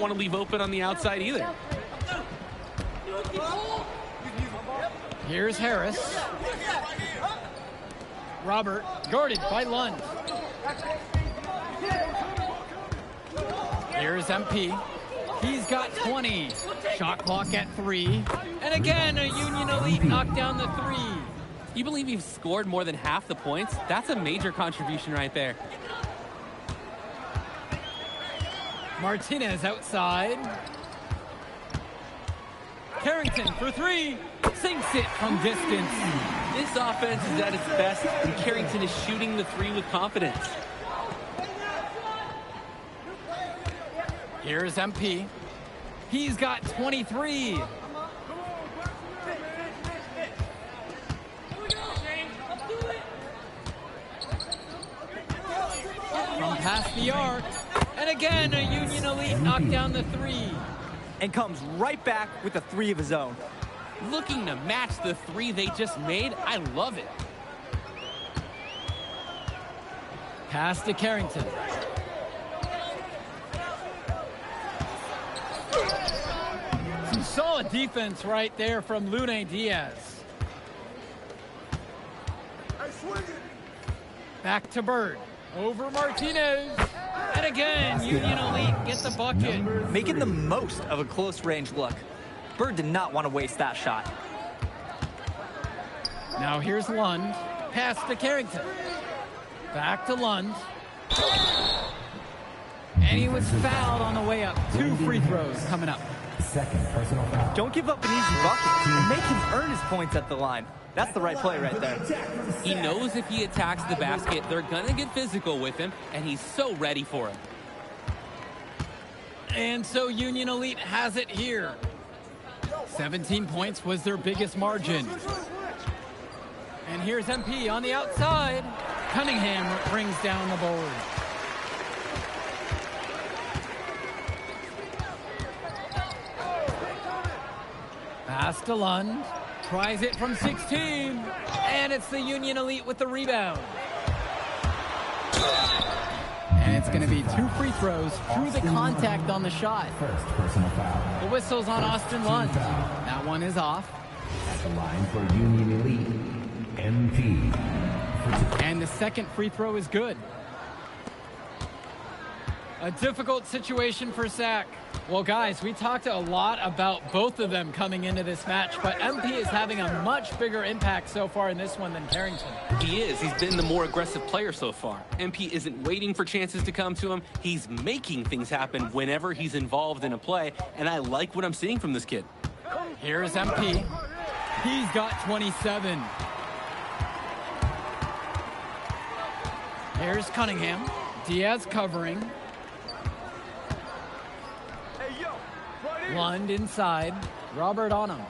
want to leave open on the outside either. Here's Harris. Robert guarded by Lund. Here's MP. He's got 20. Shot clock at 3. And again, a Union Elite knocked down the 3. You believe he's scored more than half the points? That's a major contribution right there. Martinez outside. Carrington for 3. Sinks it from distance. This offense is at its best, and Carrington is shooting the 3 with confidence. Here's MP. He's got 23. From past the arc. And again, a Union Elite knocked down the 3. And comes right back with a 3 of his own. Looking to match the 3 they just made. I love it. Pass to Carrington. Some solid defense right there from Lune Diaz. Back to Bird. Over Martinez. And again, Union Elite get the bucket. Making the most of a close range look. Bird did not want to waste that shot. Now here's Lund. Pass to Carrington. Back to Lund. And he was fouled on the way up. 2 free throws coming up. Second personal foul. Don't give up an easy bucket. And make him earn his points at the line. That's the right play right there. He knows if he attacks the basket, they're going to get physical with him, and he's so ready for it. And so Union Elite has it here. 17 points was their biggest margin. And here's MP on the outside. Cunningham brings down the board. Pass to Lund. Tries it from 16. And it's the Union Elite with the rebound. And it's going to be 2 free throws through the contact on the shot. First personal foul. The whistle's on Austin Lund. That one is off. At the line for Union Elite, MP. And the second free throw is good. A difficult situation for Sac. Well, guys, we talked a lot about both of them coming into this match, but MP is having a much bigger impact so far in this one than Carrington. He is. He's been the more aggressive player so far. MP isn't waiting for chances to come to him. He's making things happen whenever he's involved in a play, and I like what I'm seeing from this kid. Here's MP. He's got 27. Here's Cunningham. Diaz covering. Lund inside. Robert on him.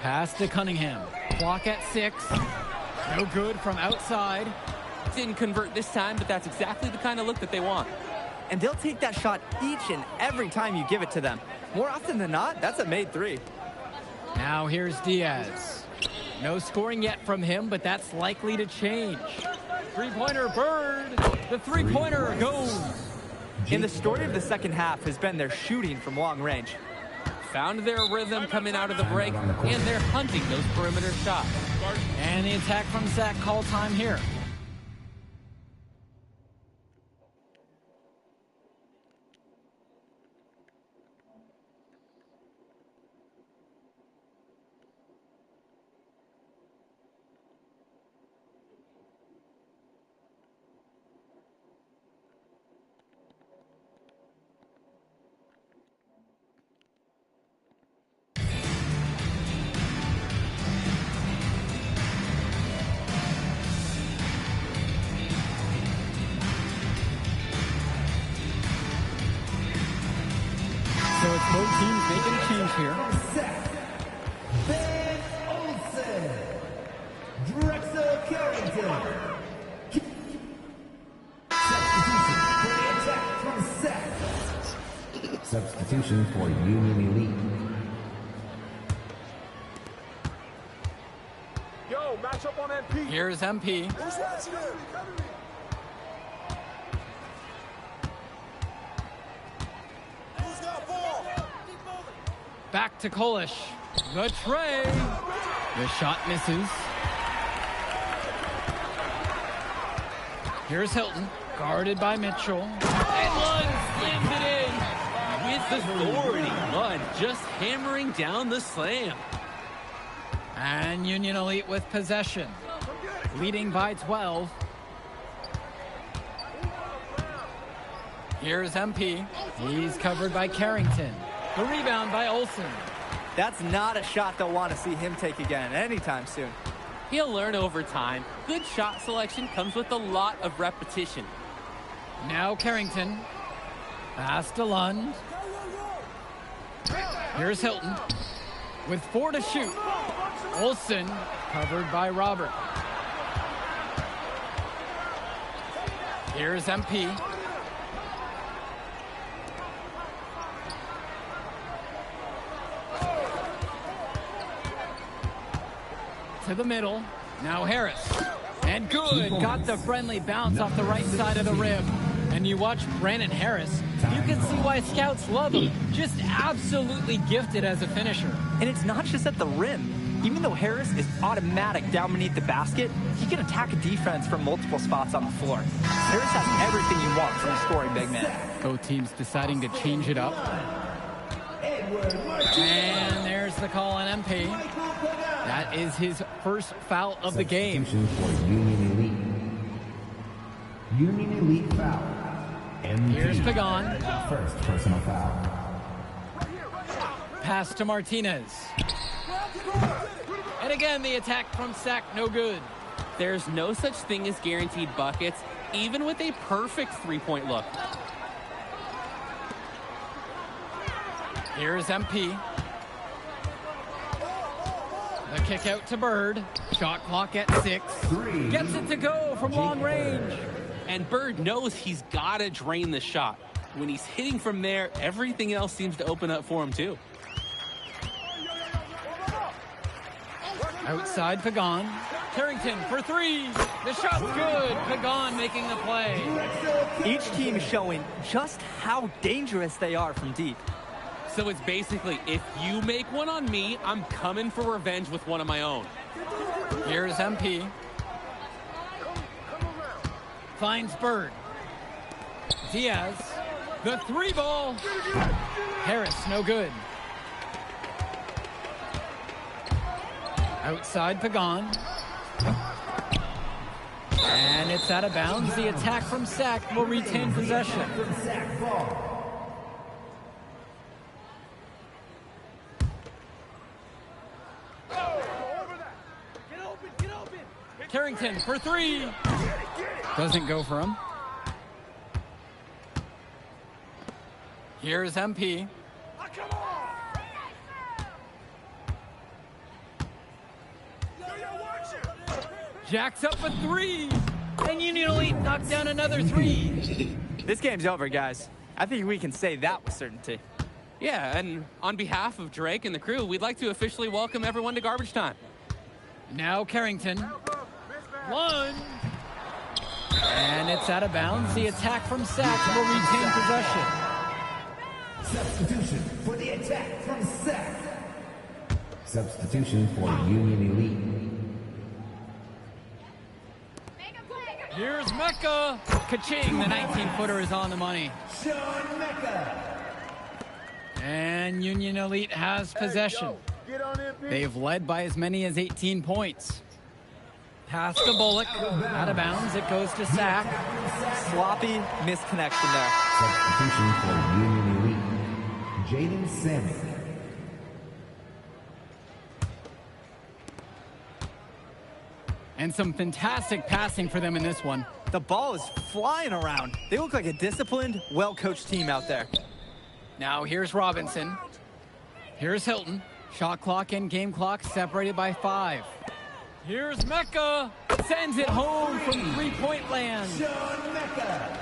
Pass to Cunningham. Clock at 6. No good from outside. Didn't convert this time, but that's exactly the kind of look that they want. And they'll take that shot each and every time you give it to them. More often than not, that's a made 3. Now here's Diaz. No scoring yet from him, but that's likely to change. Three-pointer Bird. The three-pointer goes. And the story of the second half has been their shooting from long range. Found their rhythm coming out of the break, and they're hunting those perimeter shots. And the attack from Sac call time here. So it's both teams making a change here. Van Olsen. Drexel Carrington. Substitution for Union Elite. Yo, match up on MP. Here's MP. Back to Kolish. The tray. The shot misses. Here's Hilton, guarded by Mitchell. And Lund slams it in. With authority, Lund just hammering down the slam. And Union Elite with possession, leading by 12. Here's MP. He's covered by Carrington. The rebound by Olsen. That's not a shot they'll want to see him take again anytime soon. He'll learn over time. Good shot selection comes with a lot of repetition. Now Carrington. Pass to Lund. Here's Hilton with 4 to shoot. Olsen covered by Robert. Here's MP. To the middle. Now Harris. And good. Got the friendly bounce off the right side of the rim. And you watch Brandon Harris, you can see why scouts love him. Just absolutely gifted as a finisher. And it's not just at the rim. Even though Harris is automatic down beneath the basket, he can attack a defense from multiple spots on the floor. Harris has everything you want from a scoring big man. Both teams deciding to change it up. And there's the call on MP. That is his first foul of the game. Substitution for Union Elite. Union Elite foul. MP. Here's Pagan. First personal foul. Pass to Martinez. And again, the attack from Sack, no good. There's no such thing as guaranteed buckets, even with a perfect three-point look. Here's MP. The kick out to Bird. Shot clock at 6. Gets it to go from long range. And Bird knows he's got to drain the shot. When he's hitting from there, everything else seems to open up for him too. Outside Pagan. Carrington for 3. The shot's good. Pagan making the play. Each team showing just how dangerous they are from deep. So it's basically, if you make one on me, I'm coming for revenge with one of my own. Here's MP. Finds Bird. Diaz. The 3 ball. Harris, no good. Outside Pagan. And it's out of bounds. The attack from Sack will retain possession. Carrington for 3. Doesn't go for him. Here's MP. Jacks up a 3. And Union Elite knocked down another 3. This game's over, guys. I think we can say that with certainty. Yeah, and on behalf of Drake and the crew, we'd like to officially welcome everyone to Garbage Time. Now Carrington. Lund. And it's out of bounds. The attack from Sack will retain possession. Substitution for the attack from Sack. Substitution for Union Elite. Here's Mecca. Ka-ching, the 19-footer is on the money. Sean Mecca. And Union Elite has possession. They've led by as many as 18 points. Pass to Bullock. Out of bounds. It goes to Sack. Sloppy misconnection there. Substitution for Union Elite. Jaden Sammy. And some fantastic passing for them in this one. The ball is flying around. They look like a disciplined, well-coached team out there. Now here's Robinson. Here's Hilton. Shot clock and game clock separated by 5. Here's Mecca. Sends it home from three-point land. Sean Mecca.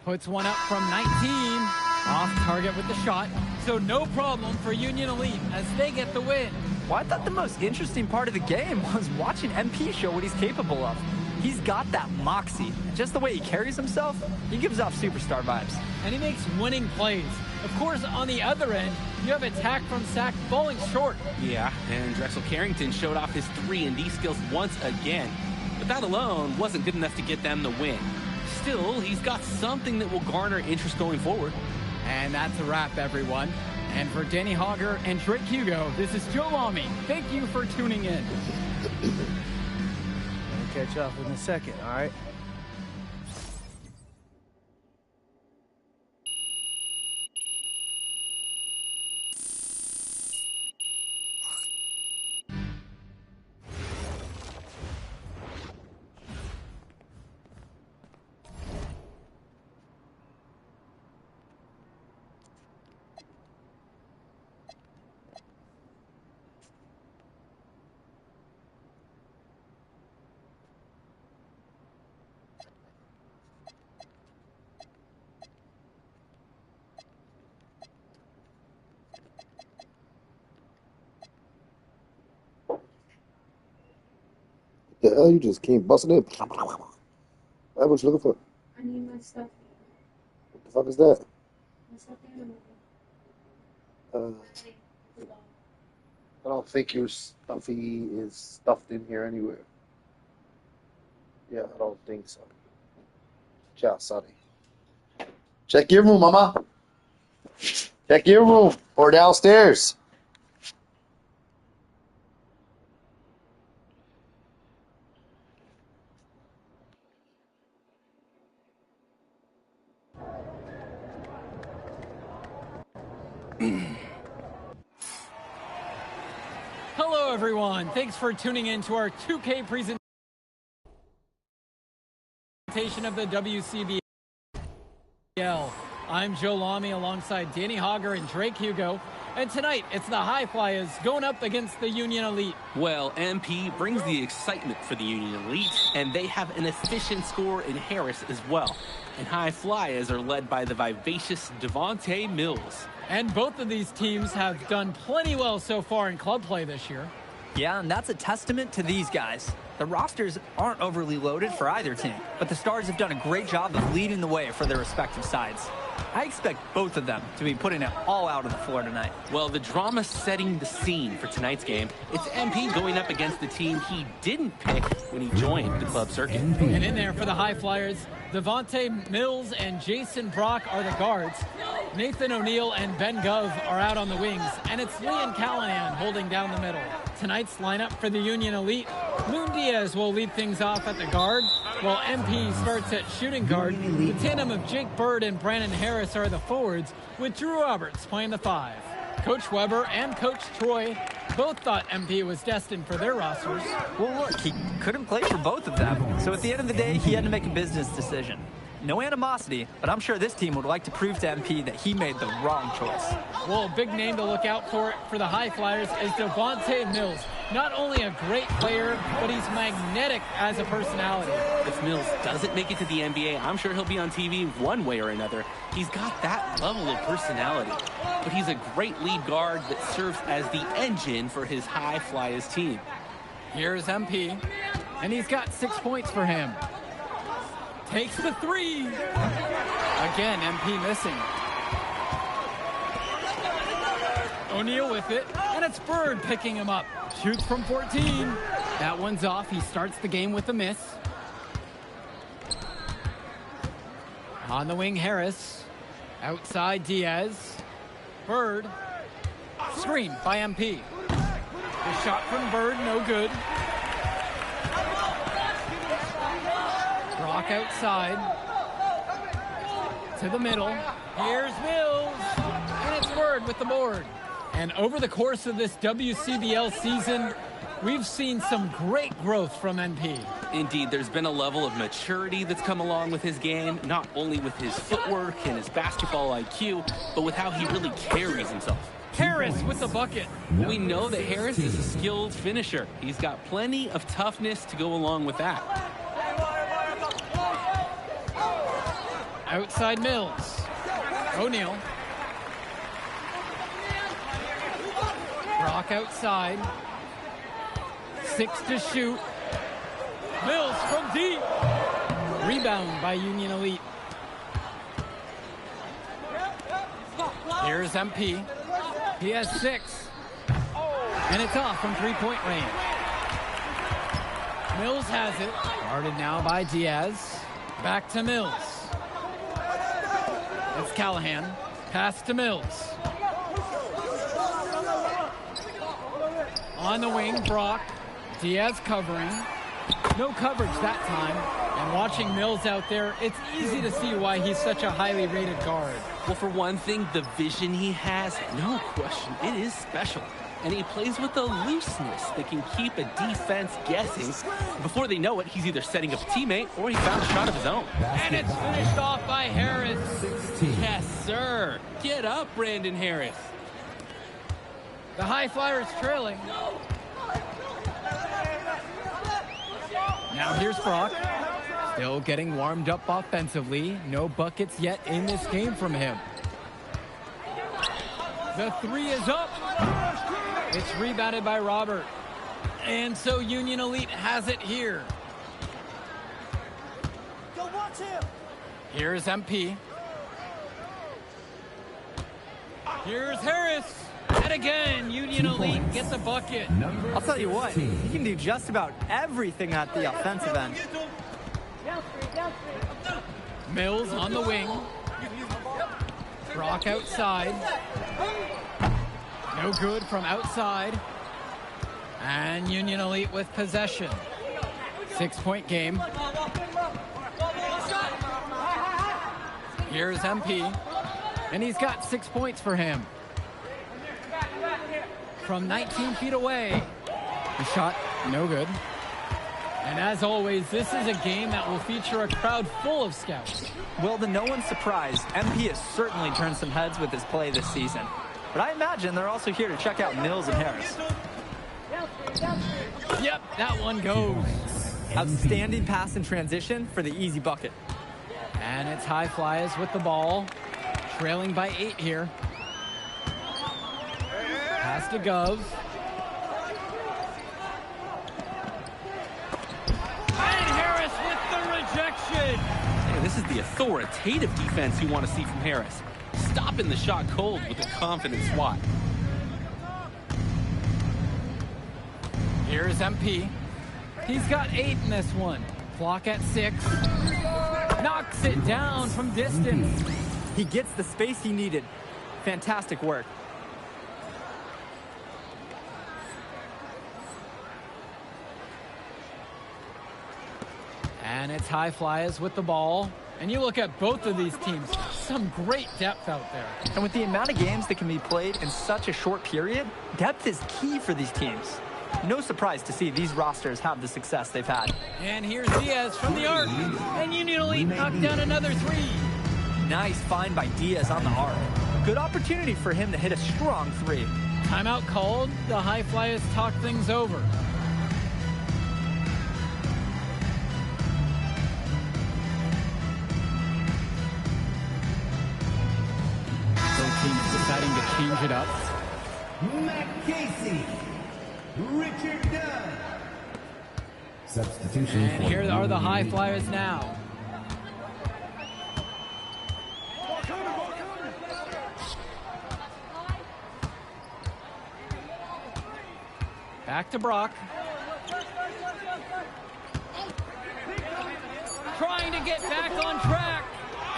Puts one up from 19. Off target with the shot. So no problem for Union Elite as they get the win. Well, I thought the most interesting part of the game was watching MP show what he's capable of. He's got that moxie. Just the way he carries himself, he gives off superstar vibes. And he makes winning plays. Of course, on the other end, you have attack from Sack falling short. Yeah, and Drexel Carrington showed off his 3-and-D skills once again. But that alone wasn't good enough to get them the win. Still, he's got something that will garner interest going forward. And that's a wrap, everyone. And for Danny Hogger and Drake Hugo, this is Joe Lamy. Thank you for tuning in. I'll catch up in a second, all right? The hell, you just came busting in. What you looking for? I need my stuff. What the fuck is that? My stuffed animal. I don't think your stuffy is stuffed in here anywhere. Yeah, I don't think so. Ciao, Sonny. Check your room, mama. Check your room or downstairs. Hello, everyone. Thanks for tuning in to our 2K presentation of the WCBL. I'm Joe Lamy alongside Danny Hogger and Drake Hugo. And tonight, it's the High Flyers going up against the Union Elite. Well, MP brings the excitement for the Union Elite, and they have an efficient scorer in Harris as well. And High Flyers are led by the vivacious Devontae Mills. And both of these teams have done plenty well so far in club play this year. Yeah, and that's a testament to these guys. The rosters aren't overly loaded for either team, but the Stars have done a great job of leading the way for their respective sides. I expect both of them to be putting it all out on the floor tonight. Well, the drama setting the scene for tonight's game. It's MP going up against the team he didn't pick when he joined the club circuit. And in there for the High Flyers, Devontae Mills and Jason Brock are the guards. Nathan O'Neill and Ben Gove are out on the wings, and it's Liam Callahan holding down the middle. Tonight's lineup for the Union Elite, Moon Diaz will lead things off at the guard, while MP starts at shooting guard. The tandem of Jake Bird and Brandon Harris are the forwards, with Drew Roberts playing the 5. Coach Weber and Coach Troy both thought MP was destined for their rosters. Well, look, he couldn't play for both of them. So at the end of the day, he had to make a business decision. No animosity, but I'm sure this team would like to prove to MP that he made the wrong choice. Well, a big name to look out for the High Flyers is Devontae Mills. Not only a great player, but he's magnetic as a personality. If Mills doesn't make it to the NBA, I'm sure he'll be on TV one way or another. He's got that level of personality. But he's a great lead guard that serves as the engine for his High Flyers team. Here's MP, and he's got 6 points for him. Takes the 3. Again, MP missing. O'Neill with it, and it's Bird picking him up. Shoots from 14. That one's off. He starts the game with a miss. On the wing, Harris. Outside, Diaz. Bird. Screen by MP. The shot from Bird, no good. Brock outside. To the middle. Here's Mills. And it's Bird with the board. And over the course of this WCBL season, we've seen some great growth from MP. Indeed, there's been a level of maturity that's come along with his game, not only with his footwork and his basketball IQ, but with how he really carries himself. Harris with the bucket. We know that Harris is a skilled finisher. He's got plenty of toughness to go along with that. Outside Mills. O'Neill. Brock outside. 6 to shoot. Mills from deep. Rebound by Union Elite. Here's MP. He has 6. And it's off from three-point range. Mills has it. Guarded now by Diaz. Back to Mills. It's Callahan. Pass to Mills. On the wing, Brock. Diaz covering. No coverage that time. And watching Mills out there, it's easy to see why he's such a highly rated guard. Well, for one thing, the vision he has, no question, it is special. And he plays with a looseness that can keep a defense guessing. Before they know it, he's either setting up a teammate or he found a shot of his own. And it's finished off by Harris. 16. Yes, sir. Get up, Brandon Harris. The High Flyers trailing. Now here's Brock. Still getting warmed up offensively. No buckets yet in this game from him. The 3 is up. It's rebounded by Robert. And so Union Elite has it here. Here's MP. Here's Harris. And again, Union Elite gets a bucket. I'll tell you what, he can do just about everything at the offensive end. Mills on the wing. Brock outside. No good from outside. And Union Elite with possession. 6-point game. Here's MP. And he's got 6 points for him. From 19 feet away. The shot, no good. And as always, this is a game that will feature a crowd full of scouts. Well, to no one's surprise, MP has certainly turned some heads with his play this season. But I imagine they're also here to check out Mills and Harris. Yep, that one goes. Outstanding pass in transition for the easy bucket. And it's High Flyers with the ball. Trailing by 8 here. Pass to Gov. And Harris with the rejection. Hey, this is the authoritative defense you want to see from Harris. Stopping the shot cold with a confident swat. Here's MP. He's got 8 in this one. Clock at 6. Knocks it down from distance. He gets the space he needed. Fantastic work. And it's High Flyers with the ball. And you look at both of these teams, some great depth out there. And with the amount of games that can be played in such a short period, depth is key for these teams. No surprise to see these rosters have the success they've had. And here's Diaz from the arc. And Union Elite knocked down another 3. Nice find by Diaz on the arc. Good opportunity for him to hit a strong 3. Timeout called. The High Flyers talk things over. Both teams deciding to change it up. Matt Casey. Richard Dunn. Substitution. And for here are the High Union Flyers now. Back to Brock. Trying to get back on track.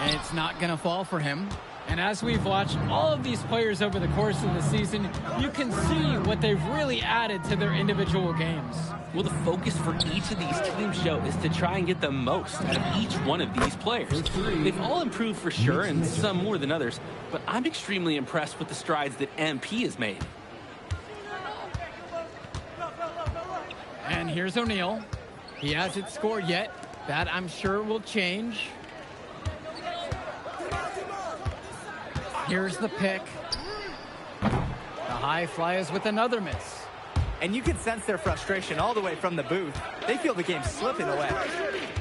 And it's not going to fall for him. And as we've watched all of these players over the course of the season, you can see what they've really added to their individual games. Well, the focus for each of these teams, Joe, is to try and get the most out of each one of these players. They've all improved for sure, and some more than others, but I'm extremely impressed with the strides that MP has made. And here's O'Neal. He hasn't scored yet. That, I'm sure, will change. Here's the pick. The High Flyers with another miss. And you can sense their frustration all the way from the booth. They feel the game slipping away.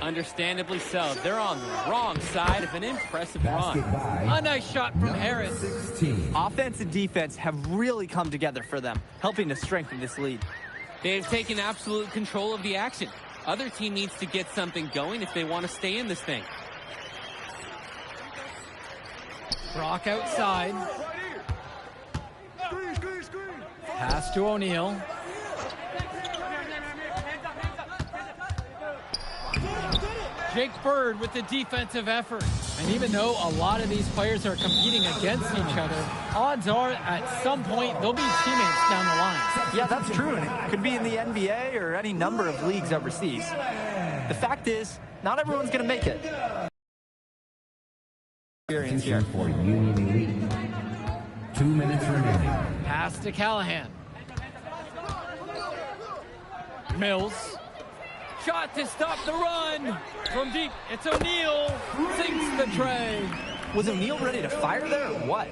Understandably so. They're on the wrong side of an impressive run. Basket by A nice shot from Harris. 16. Offense and defense have really come together for them, helping to strengthen this lead. They've taken absolute control of the action. Other team needs to get something going if they want to stay in this thing. Brock outside. Pass to O'Neal. Jake Bird with the defensive effort. And even though a lot of these players are competing against each other, odds are at some point they'll be teammates down the line. Yeah, that's true, and it could be in the NBA or any number of leagues overseas. The fact is, not everyone's going to make it. Experience here. For Union Elite. 2 minutes remaining. Pass to Callahan. Mills. Shot to stop the run. From deep, it's O'Neal. Sinks the tray. Was O'Neal ready to fire there or what?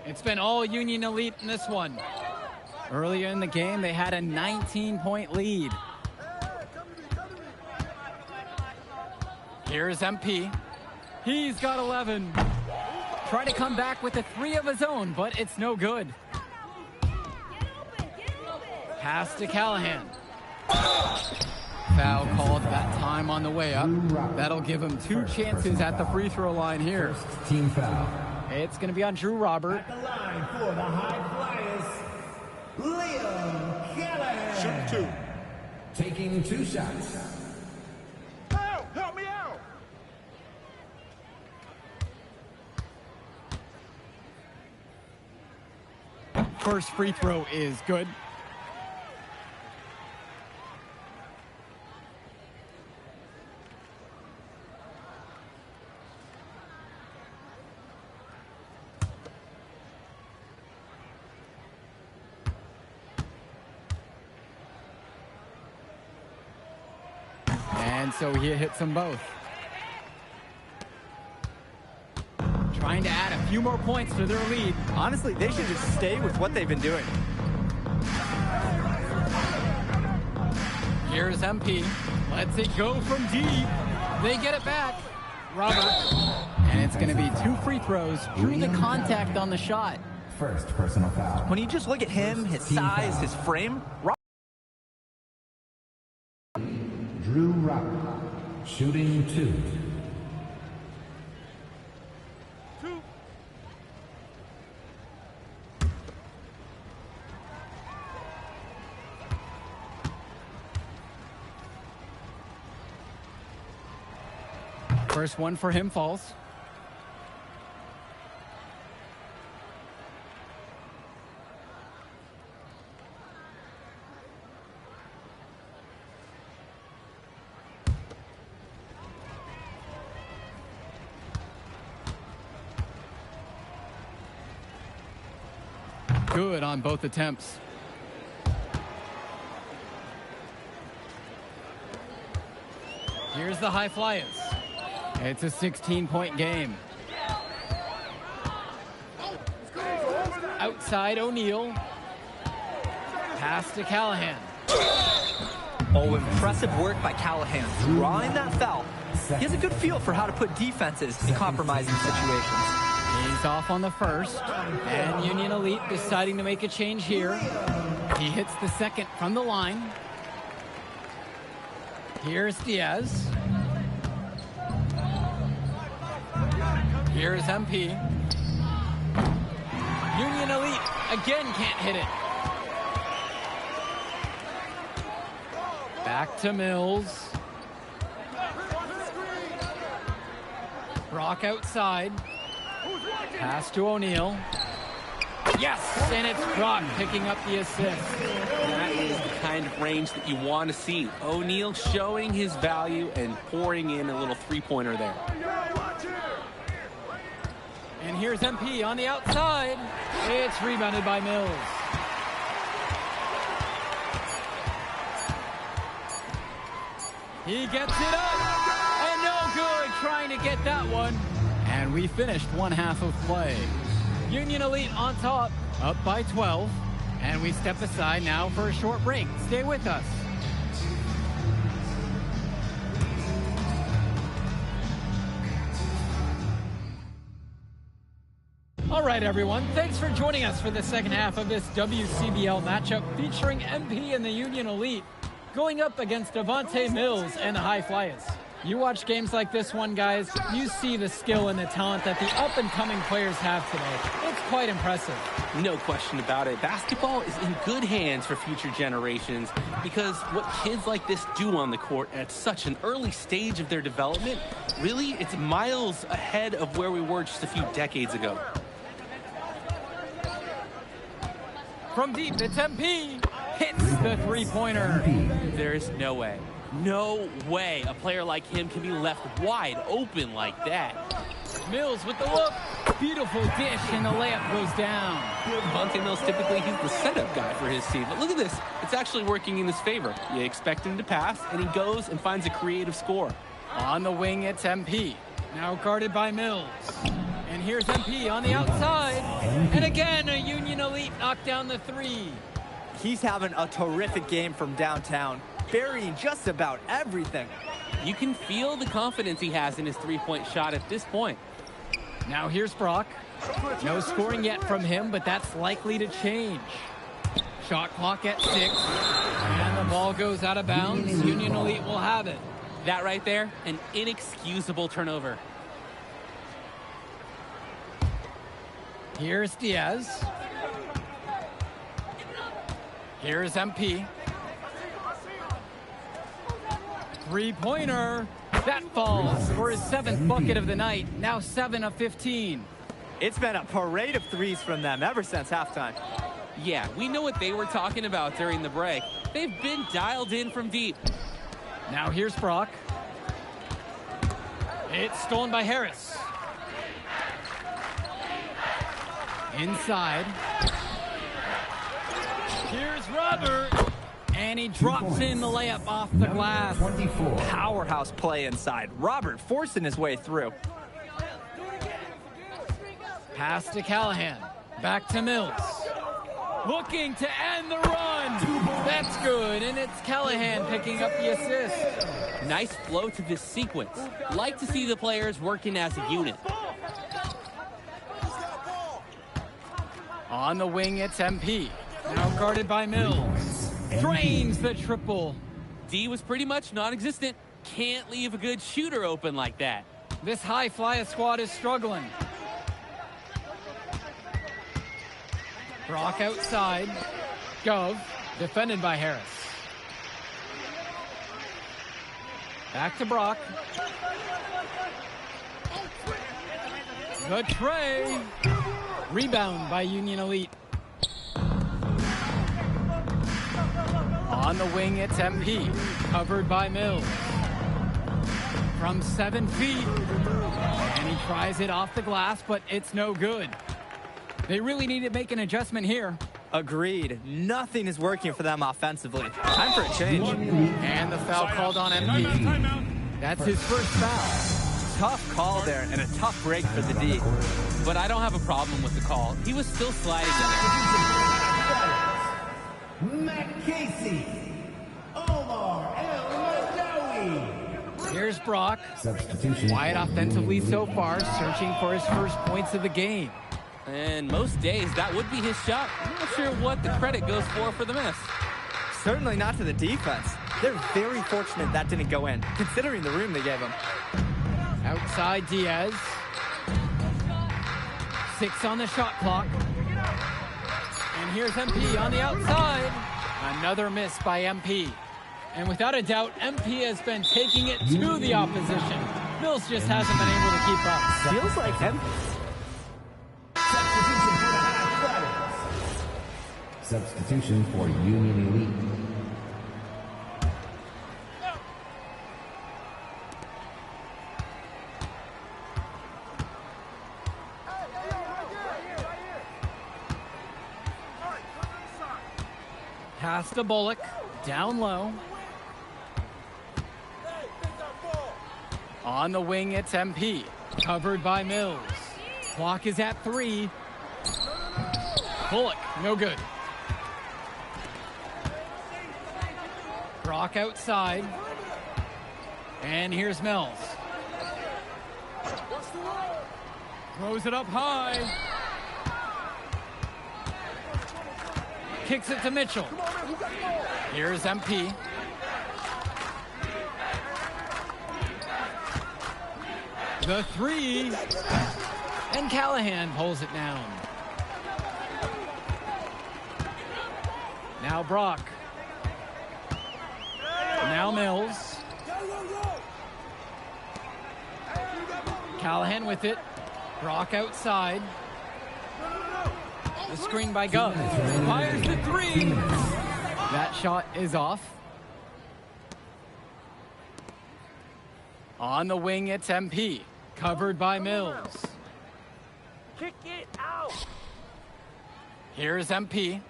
It's been all Union Elite in this one. Earlier in the game, they had a 19-point lead. Here's MP. He's got 11. Try to come back with a 3 of his own, but it's no good. Pass to Callahan. Foul called that time on the way up. That'll give him 2 chances at the free throw line here. Team foul. It's going to be on Drew Robert. At the line for the High Flyers, Liam Callahan. Shoot 2. Taking 2 shots. Help me out! First free throw is good. And so he hits them both. Trying to add a few more points to their lead. Honestly, they should just stay with what they've been doing. Here's MP. Lets it go from deep. They get it back. Robert. And it's going to be 2 free throws. Drew the contact on the shot. First personal foul. When you just look at him, his size, his frame, Drew Robert. Shooting 2. First one for him falls. Good on both attempts. Here's the High Flyers. It's a 16-point game. Outside O'Neal. Pass to Callahan. Oh, impressive work by Callahan. Drawing that foul. He has a good feel for how to put defenses in compromising situations. He's off on the first. And Union Elite deciding to make a change here. He hits the second from the line. Here's Diaz. Here's MP. Union Elite again can't hit it. Back to Mills. Brock outside. Pass to O'Neal. Yes, and it's Brock picking up the assist. That is the kind of range that you want to see. O'Neal showing his value and pouring in a little three-pointer there. And here's MP on the outside. It's rebounded by Mills. He gets it up. And no good trying to get that one. And we finished one half of play. Union Elite on top, up by 12. And we step aside now for a short break. Stay with us. All right, everyone. Thanks for joining us for the second half of this WCBL matchup featuring MP and the Union Elite. going up against Devontae Mills and the High Flyers. You watch games like this one, guys, you see the skill and the talent that the up-and-coming players have today. It's quite impressive. No question about it. Basketball is in good hands for future generations because what kids like this do on the court at such an early stage of their development, really, it's miles ahead of where we were just a few decades ago. From deep, it's MP. Hits the three-pointer. There's no way. No way a player like him can be left wide open like that. Mills with the look. Beautiful dish, and the layup goes down. Devontae Mills, typically he's the setup guy for his team. But look at this. It's actually working in his favor. You expect him to pass, and he goes and finds a creative score. On the wing, it's MP. Now guarded by Mills. And here's MP on the outside. And again, a Union Elite knocked down the three. He's having a terrific game from downtown, burying just about everything. You can feel the confidence he has in his three-point shot at this point. Now here's Brock. No scoring yet from him, but that's likely to change. Shot clock at 6. And the ball goes out of bounds. Union Elite will have it. That right there, an inexcusable turnover. Here's Diaz. Here's MP. Three-pointer. That falls for his 7th bucket of the night. Now 7 of 15. It's been a parade of threes from them ever since halftime. Yeah, we know what they were talking about during the break. They've been dialed in from deep. Now here's Brock. It's stolen by Harris. Inside. Here's Robert. And he drops in the layup off the glass. Powerhouse play inside. Robert forcing his way through. Pass to Callahan. Back to Mills. Looking to end the run. That's good, and it's Callahan picking up the assist. Nice flow to this sequence. Like to see the players working as a unit. On the wing, it's MP. Now guarded by Mills. Drains the triple. D was pretty much non-existent. Can't leave a good shooter open like that. This High Flyer squad is struggling. Brock outside. Gov, defended by Harris. Back to Brock. The tray. Rebound by Union Elite. On the wing, it's MP. Covered by Mills. From 7 feet. And he tries it off the glass, but it's no good. They really need to make an adjustment here. Agreed. Nothing is working for them offensively. Time for a change. And the foul called on MP. That's his first foul. Tough call there and a tough break for the D. But I don't have a problem with the call. He was still sliding in there. Matt Casey, Omar El-Madawi. Here's Brock. Substitution. Quiet offensively so far, searching for his first points of the game. And most days, that would be his shot. I'm not sure what the credit goes for the miss. Certainly not to the defense. They're very fortunate that didn't go in, considering the room they gave him. Outside Diaz. 6 on the shot clock. And here's MP on the outside. Another miss by MP. And without a doubt, MP has been taking it to the opposition. Mills just hasn't been able to keep up. Feels like MP. Substitution for Union Elite. Pass to Bullock. Down low. On the wing, it's MP. Covered by Mills. Clock is at 3. Bullock, no good. Brock outside. And here's Mills. Throws it up high. Kicks it to Mitchell. Here's MP. The three. And Callahan pulls it down. Now Brock. Now Mills. Callahan with it. Brock outside. The screen by Gov. Fires the three. That shot is off. On the wing, it's MP. Covered by Mills. Kick it out. Here's MP.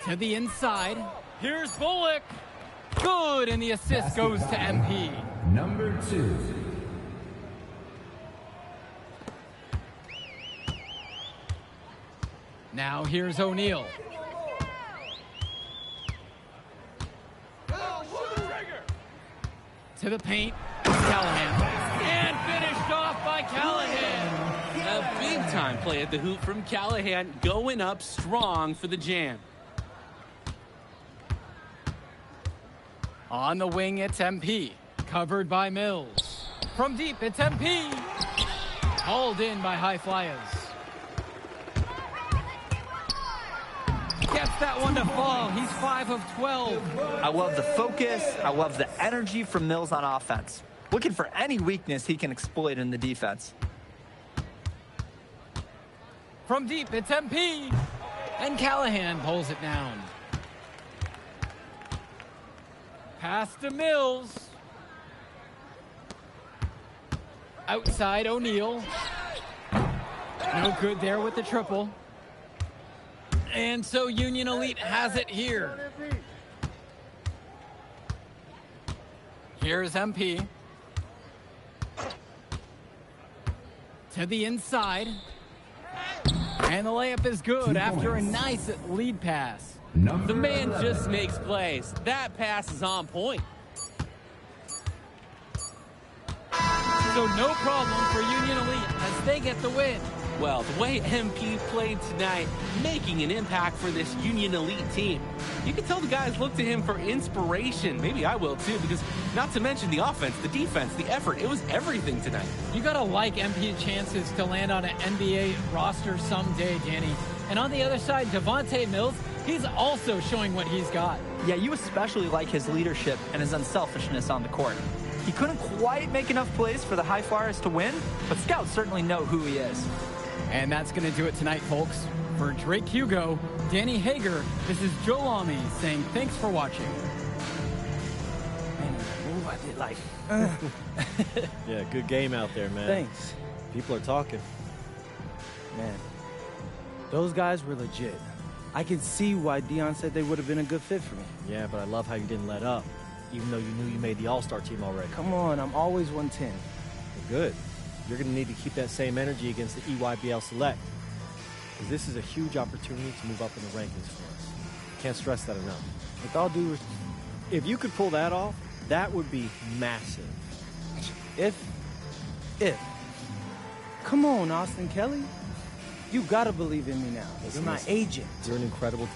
To the inside. Here's Bullock. Good, and the assist goes to MP. Number 2. Now here's O'Neal. To the paint, Callahan. And finished off by Callahan. A big-time play at the hoop from Callahan, going up strong for the jam. On the wing, it's MP. Covered by Mills. From deep, it's MP. Hauled in by High Flyers. Gets that one to fall. He's 5 of 12. I love the focus. I love the energy from Mills on offense. Looking for any weakness he can exploit in the defense. From deep, it's MP. And Callahan pulls it down. Pass to Mills. Outside O'Neal. No good there with the triple. And so Union Elite has it here. Here's MP. To the inside. And the layup is good after a nice lead pass. The man just makes plays. That pass is on point. So no problem for Union Elite as they get the win. Well, the way MP played tonight, making an impact for this Union Elite team. You can tell the guys look to him for inspiration. Maybe I will too, because not to mention the offense, the defense, the effort. It was everything tonight. You gotta like MP's chances to land on an NBA roster someday, Danny. And on the other side, Devontae Mills, he's also showing what he's got. Yeah, you especially like his leadership and his unselfishness on the court. He couldn't quite make enough plays for the High Flyers to win, but scouts certainly know who he is. And that's going to do it tonight, folks. For Drake Hugo, Danny Hager, this is Joe Lamy saying thanks for watching. Man, ooh, I did like. Yeah, good game out there, man. Thanks. People are talking. Man, those guys were legit. I can see why Dion said they would have been a good fit for me. Yeah, but I love how you didn't let up, even though you knew you made the All-Star team already. Come on, I'm always 110. Good. You're going to need to keep that same energy against the EYBL Select, because this is a huge opportunity to move up in the rankings for us. Can't stress that enough. With all due respect, If you could pull that off, that would be massive. if. Come on, Austin Kelly. You gotta believe in me now. You're my agent. You're an incredible...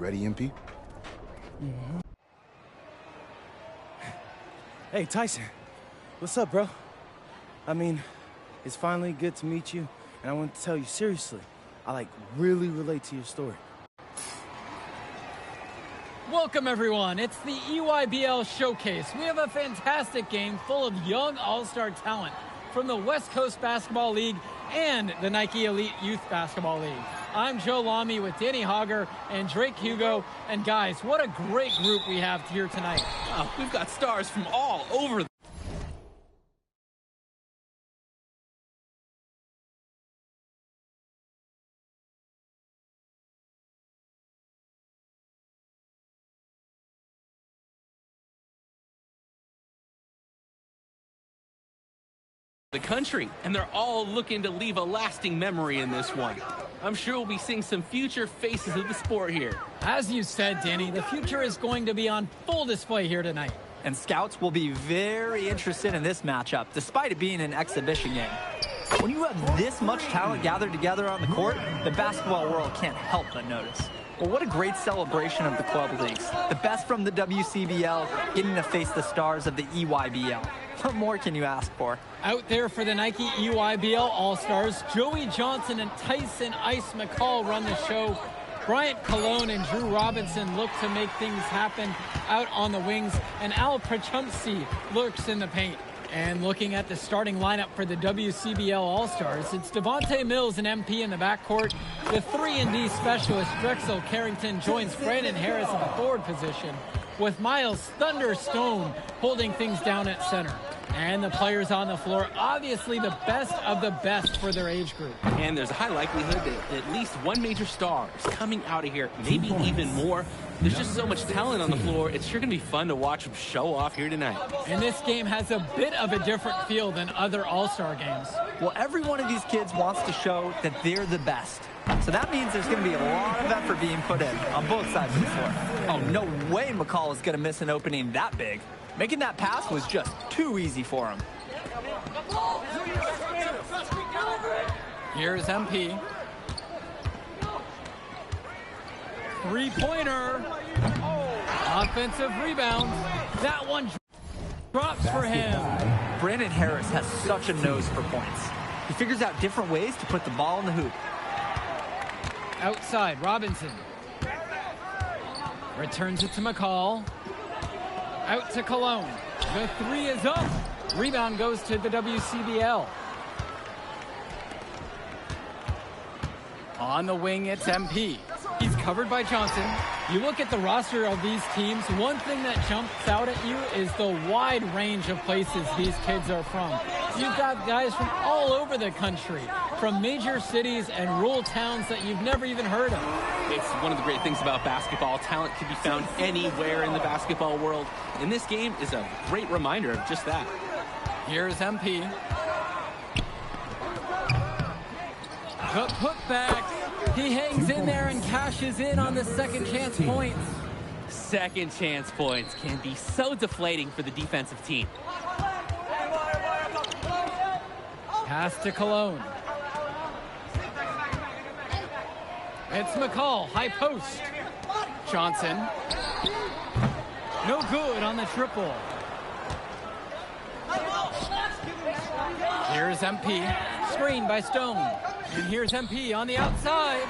Ready, MP? Hey, Tyson. What's up, bro? I mean, it's finally good to meet you, and I want to tell you seriously, I really relate to your story. Welcome, everyone. It's the EYBL Showcase. We have a fantastic game full of young all-star talent from the West Coast Basketball League and the Nike Elite Youth Basketball League. I'm Joe Lamy with Danny Hogger and Drake Hugo. And guys, what a great group we have here tonight. Oh, we've got stars from all over the country, and they're all looking to leave a lasting memory in this one. I'm sure we'll be seeing some future faces of the sport here. As you said, Danny, the future is going to be on full display here tonight. And scouts will be very interested in this matchup, despite it being an exhibition game. When you have this much talent gathered together on the court, the basketball world can't help but notice. Well, what a great celebration of the club leagues. The best from the WCBL getting to face the stars of the EYBL. What more can you ask for? Out there for the Nike EYBL All-Stars, Joey Johnson and Tyson Ice McCall run the show. Bryant Cologne and Drew Robinson look to make things happen out on the wings, and Al Prachumsky lurks in the paint. And looking at the starting lineup for the WCBL All-Stars, it's Devontae Mills and MP in the backcourt. The 3-and-D specialist Drexel Carrington joins Brandon Harris in the forward position, with Miles Thunderstone holding things down at center. And the players on the floor, obviously the best of the best for their age group. And there's a high likelihood that at least one major star is coming out of here, maybe even more. There's just so much talent on the floor, it's sure going to be fun to watch them show off here tonight. And this game has a bit of a different feel than other All-Star games. Well, every one of these kids wants to show that they're the best. So that means there's going to be a lot of effort being put in on both sides of the floor. Oh, no way McCall is going to miss an opening that big. Making that pass was just too easy for him. Here's MP. Three-pointer. Offensive rebound. That one drops for him. Brandon Harris has such a nose for points. He figures out different ways to put the ball in the hoop. Outside, Robinson. Returns it to McCall. Out to Cologne. The three is up. Rebound goes to the WCBL. On the wing, it's MP. He's covered by Johnson. You look at the roster of these teams, one thing that jumps out at you is the wide range of places these kids are from. You've got guys from all over the country, from major cities and rural towns that you've never even heard of. It's one of the great things about basketball. Talent can be found anywhere in the basketball world. And this game is a great reminder of just that. Here's MP. The putback. He hangs in there and cashes in on the second chance points. Second chance points can be so deflating for the defensive team. Pass to Cologne. It's McCall, high post. Johnson. No good on the triple. Here's MP, screened by Stone. And here's MP on the outside.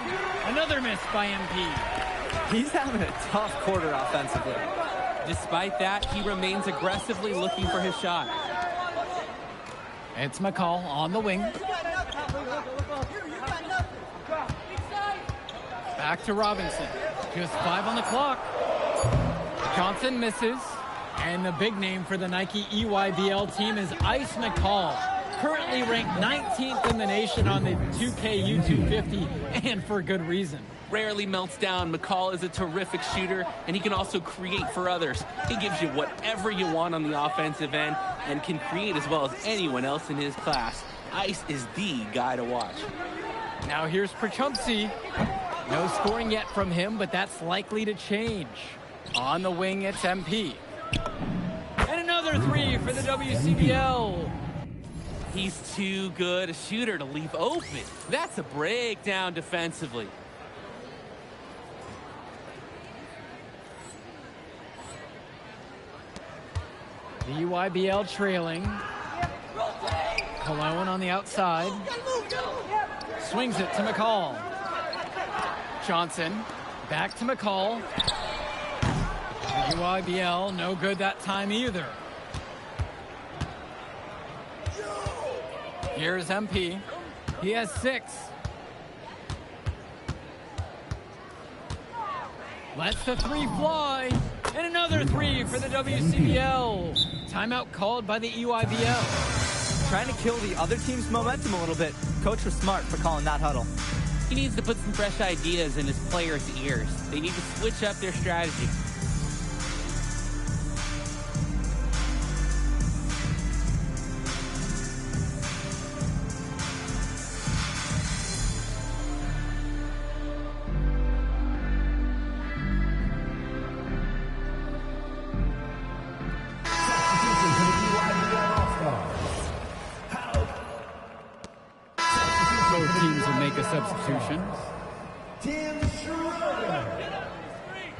Another miss by MP. He's having a tough quarter offensively. Despite that, he remains aggressively looking for his shot. It's McCall on the wing. Back to Robinson. Just 5 on the clock. Johnson misses. And the big name for the Nike EYBL team is Ice McCall. Currently ranked 19th in the nation on the 2K YouTube 50, and for good reason. Rarely melts down. McCall is a terrific shooter, and he can also create for others. He gives you whatever you want on the offensive end and can create as well as anyone else in his class. Ice is the guy to watch. Now here's Prachumsky. No scoring yet from him, but that's likely to change. On the wing, it's MP. And another three for the WCBL. He's too good a shooter to leave open. That's a breakdown defensively. The UIBL trailing. Cologne on the outside. Swings it to McCall. Johnson back to McCall. The UIBL no good that time either. Here's MP. He has 6. Lets the 3 fly. And another 3 for the WCBL. Timeout called by the EYBL. Trying to kill the other team's momentum a little bit. Coach was smart for calling that huddle. He needs to put some fresh ideas in his players' ears. They need to switch up their strategy. Both teams will make a substitution.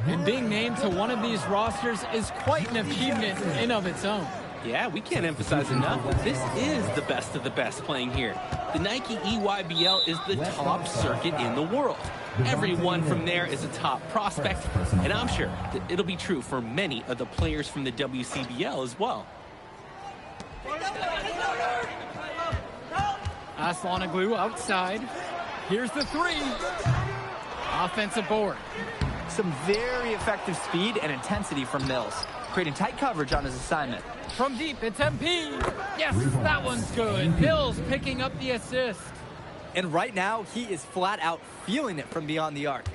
And being named to one of these rosters is quite an achievement in and of its own. Yeah, we can't emphasize enough. This is the best of the best playing here. The Nike EYBL is the top circuit in the world. Everyone from there is a top prospect, and I'm sure that it'll be true for many of the players from the WCBL as well. Aslanoglu outside. Here's the 3. Offensive board. Some very effective speed and intensity from Mills, creating tight coverage on his assignment. From deep, it's MP. Yes, that one's good. Mills picking up the assist. And right now, he is flat out feeling it from beyond the arc.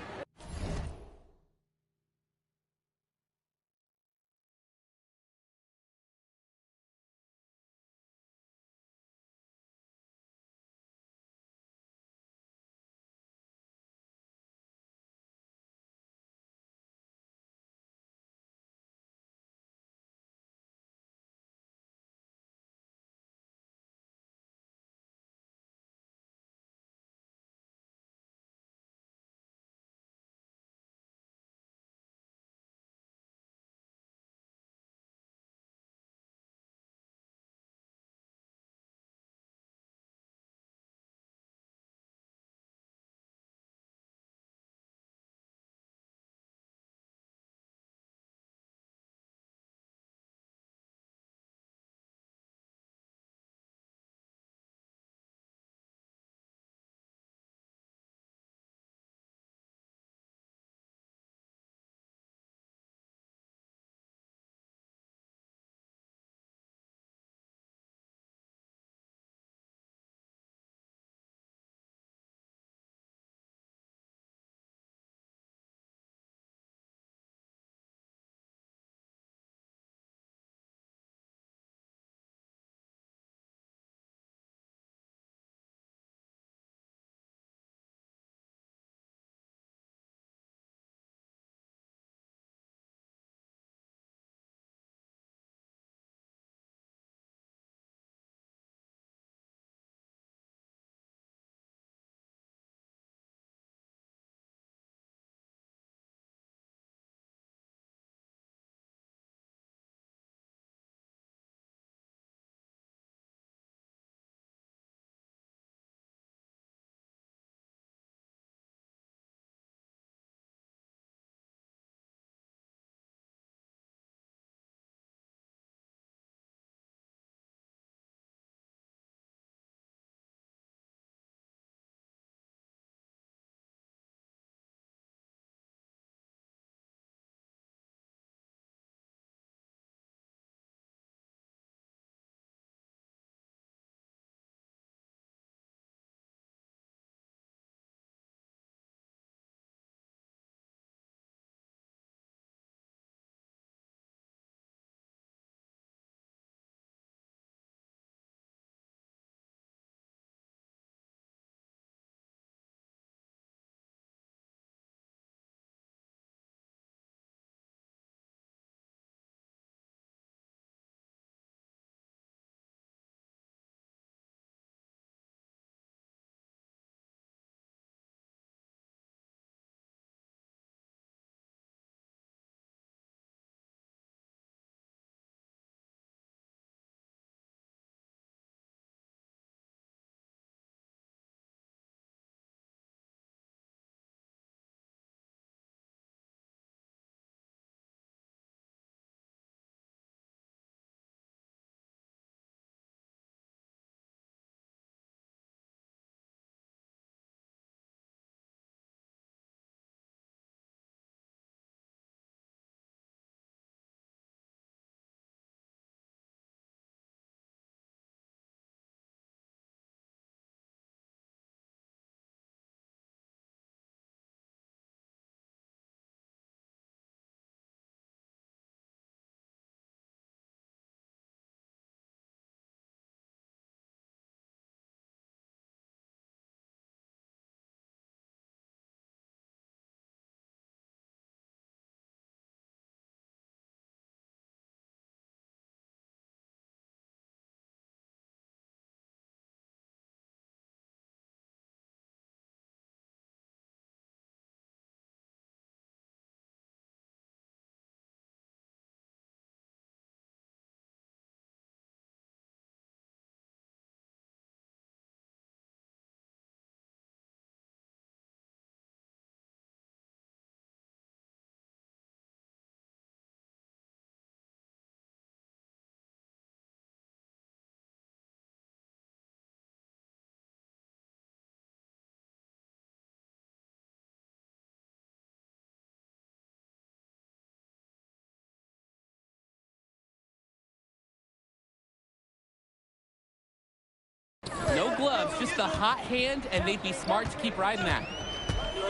gloves, just a hot hand, and they'd be smart to keep riding that.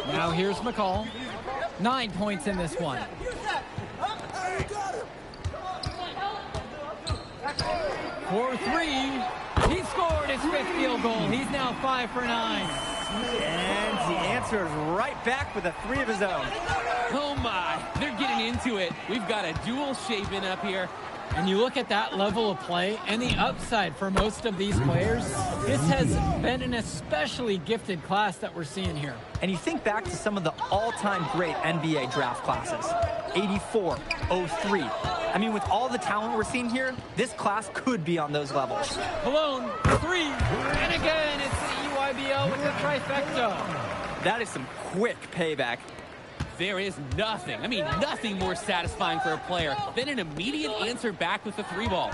Now here's McCall. 9 points in this one. For three. He scored his 5th field goal. He's now 5 for 9. And he answers right back with a 3 of his own. Oh my, they're getting into it. We've got a dual shape-in up here. And you look at that level of play and the upside for most of these players, this has been an especially gifted class that we're seeing here. And you think back to some of the all-time great NBA draft classes. 84, 03. I mean, with all the talent we're seeing here, this class could be on those levels. Malone, 3. And again, it's the EYBL with the trifecta. That is some quick payback. There is nothing, I mean nothing more satisfying for a player than an immediate answer back with the 3-ball.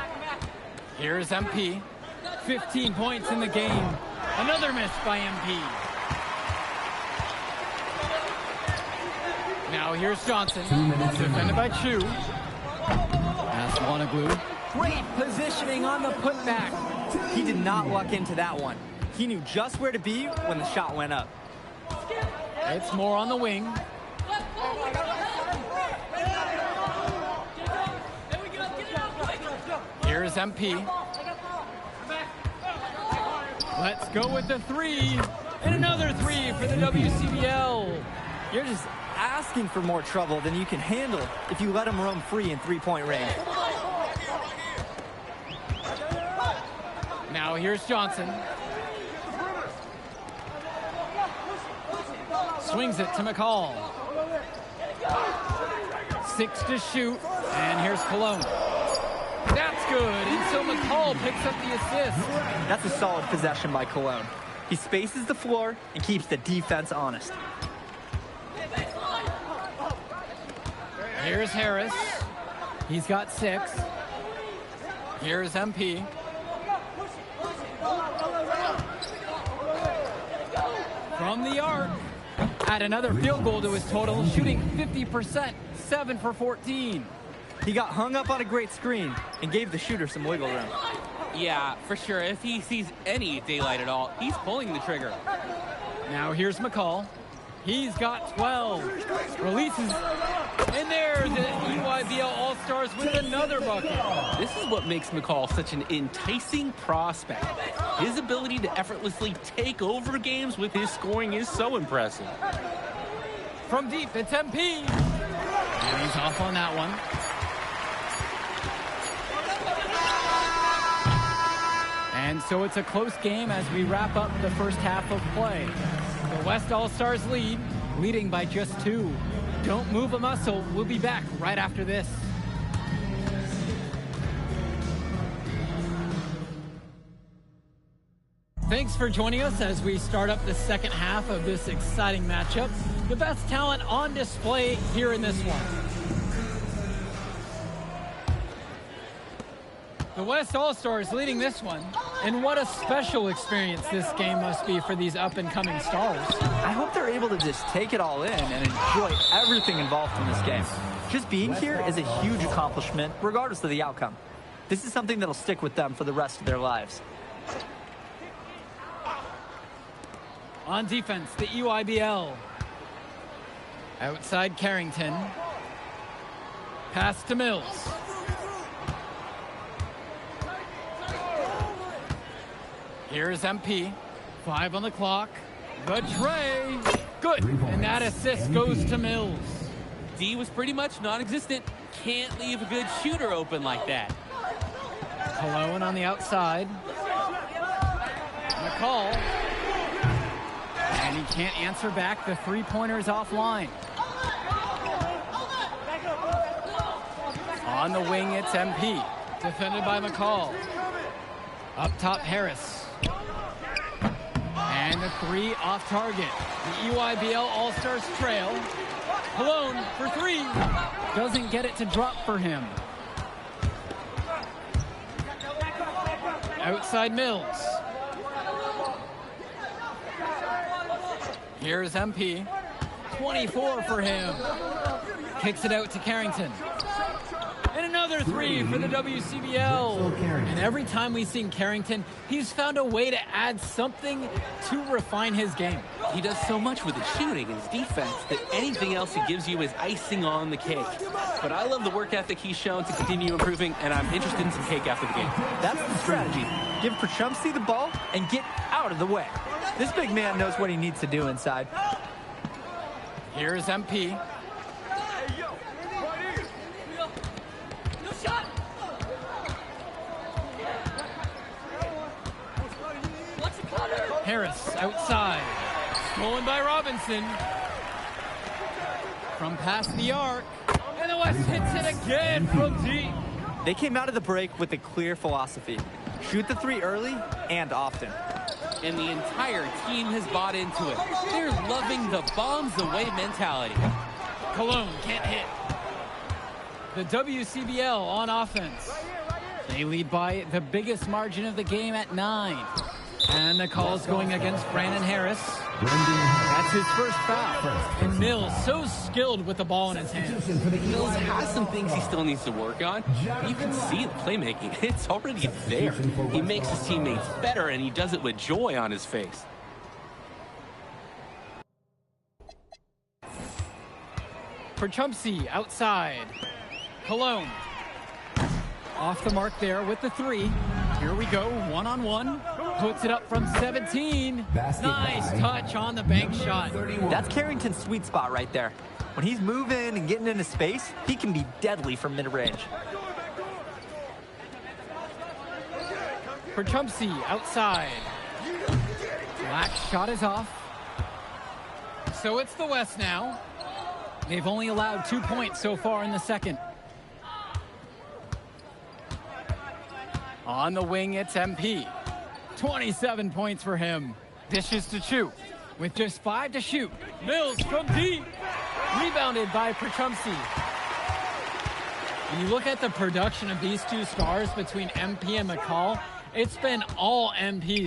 Here's MP. 15 points in the game. Another miss by MP. Now here's Johnson. Defended by Chu. That's Wanaglu. Great positioning on the putback. He did not luck into that one. He knew just where to be when the shot went up. It's more on the wing. Here's MP. Let's go with the 3. And another 3 for the WCBL. You're just asking for more trouble than you can handle if you let him roam free in 3-point range. Now here's Johnson. Swings it to McCall. 6 to shoot. And here's Cologne. That's good. And so McCall picks up the assist. That's a solid possession by Cologne. He spaces the floor and keeps the defense honest. Here's Harris. He's got 6. Here's MP. From the arc. Add another field goal to his total, shooting 50%, 7 for 14. He got hung up on a great screen and gave the shooter some wiggle room. Yeah, for sure. If he sees any daylight at all, he's pulling the trigger. Now here's McCall. He's got 12. Releases. And there's the EYBL All-Stars with another bucket. This is what makes McCall such an enticing prospect. His ability to effortlessly take over games with his scoring is so impressive. From deep, it's MP. And he's off on that one. And so it's a close game as we wrap up the first half of play. The West All-Stars leading by just 2. Don't move a muscle. We'll be back right after this. Thanks for joining us as we start up the second half of this exciting matchup. The best talent on display here in this one. The West All-Stars leading this one. And what a special experience this game must be for these up-and-coming stars. I hope they're able to just take it all in and enjoy everything involved in this game. Just being here is a huge accomplishment, regardless of the outcome. This is something that'll stick with them for the rest of their lives. On defense, the EYBL. Outside Carrington. Pass to Mills. Here's MP. 5 on the clock. The tray. Good. And that assist goes to Mills. D was pretty much non-existent. Can't leave a good shooter open like that. Cologne on the outside. McCall. And he can't answer back. The three-pointer's offline. On the wing, it's MP. Defended by McCall. Up top, Harris. And the 3 off target. The EYBL All-Stars trail. Cologne for 3. Doesn't get it to drop for him. Outside Mills. Here's MP. 24 for him. Kicks it out to Carrington. And another three for the WCBL. And every time we've seen Carrington, he's found a way to add something to refine his game. He does so much with his shooting and his defense that anything else he gives you is icing on the cake. But I love the work ethic he's shown to continue improving, and I'm interested in some cake after the game. That's the strategy. Give Przumski the ball and get out of the way. This big man knows what he needs to do inside. Here's MP. Harris outside. Stolen by Robinson. From past the arc. And the West hits it again from deep. They came out of the break with a clear philosophy. Shoot the three early and often. And the entire team has bought into it. They're loving the bombs away mentality. Cologne can't hit. The WCBL on offense. They lead by the biggest margin of the game at 9. And the call is going against Brandon Harris. That's his first foul. And Mills, so skilled with the ball in his hands. Mills has some things he still needs to work on. You can see the playmaking. It's already there. He makes his teammates better, and he does it with joy on his face. Przumski outside. Cologne. Off the mark there with the three. Here we go, one-on-one. Puts it up from 17. Nice touch on the bank shot. That's Carrington's sweet spot right there. When he's moving and getting into space, he can be deadly from mid-range. Przumski outside. Black shot is off. So it's the West now. They've only allowed 2 points so far in the second. On the wing, it's MP. 27 points for him. Dishes to Chu. With just 5 to shoot. Mills from deep. Rebounded by Przumski. When you look at the production of these two stars between MP and McCall, it's been all MP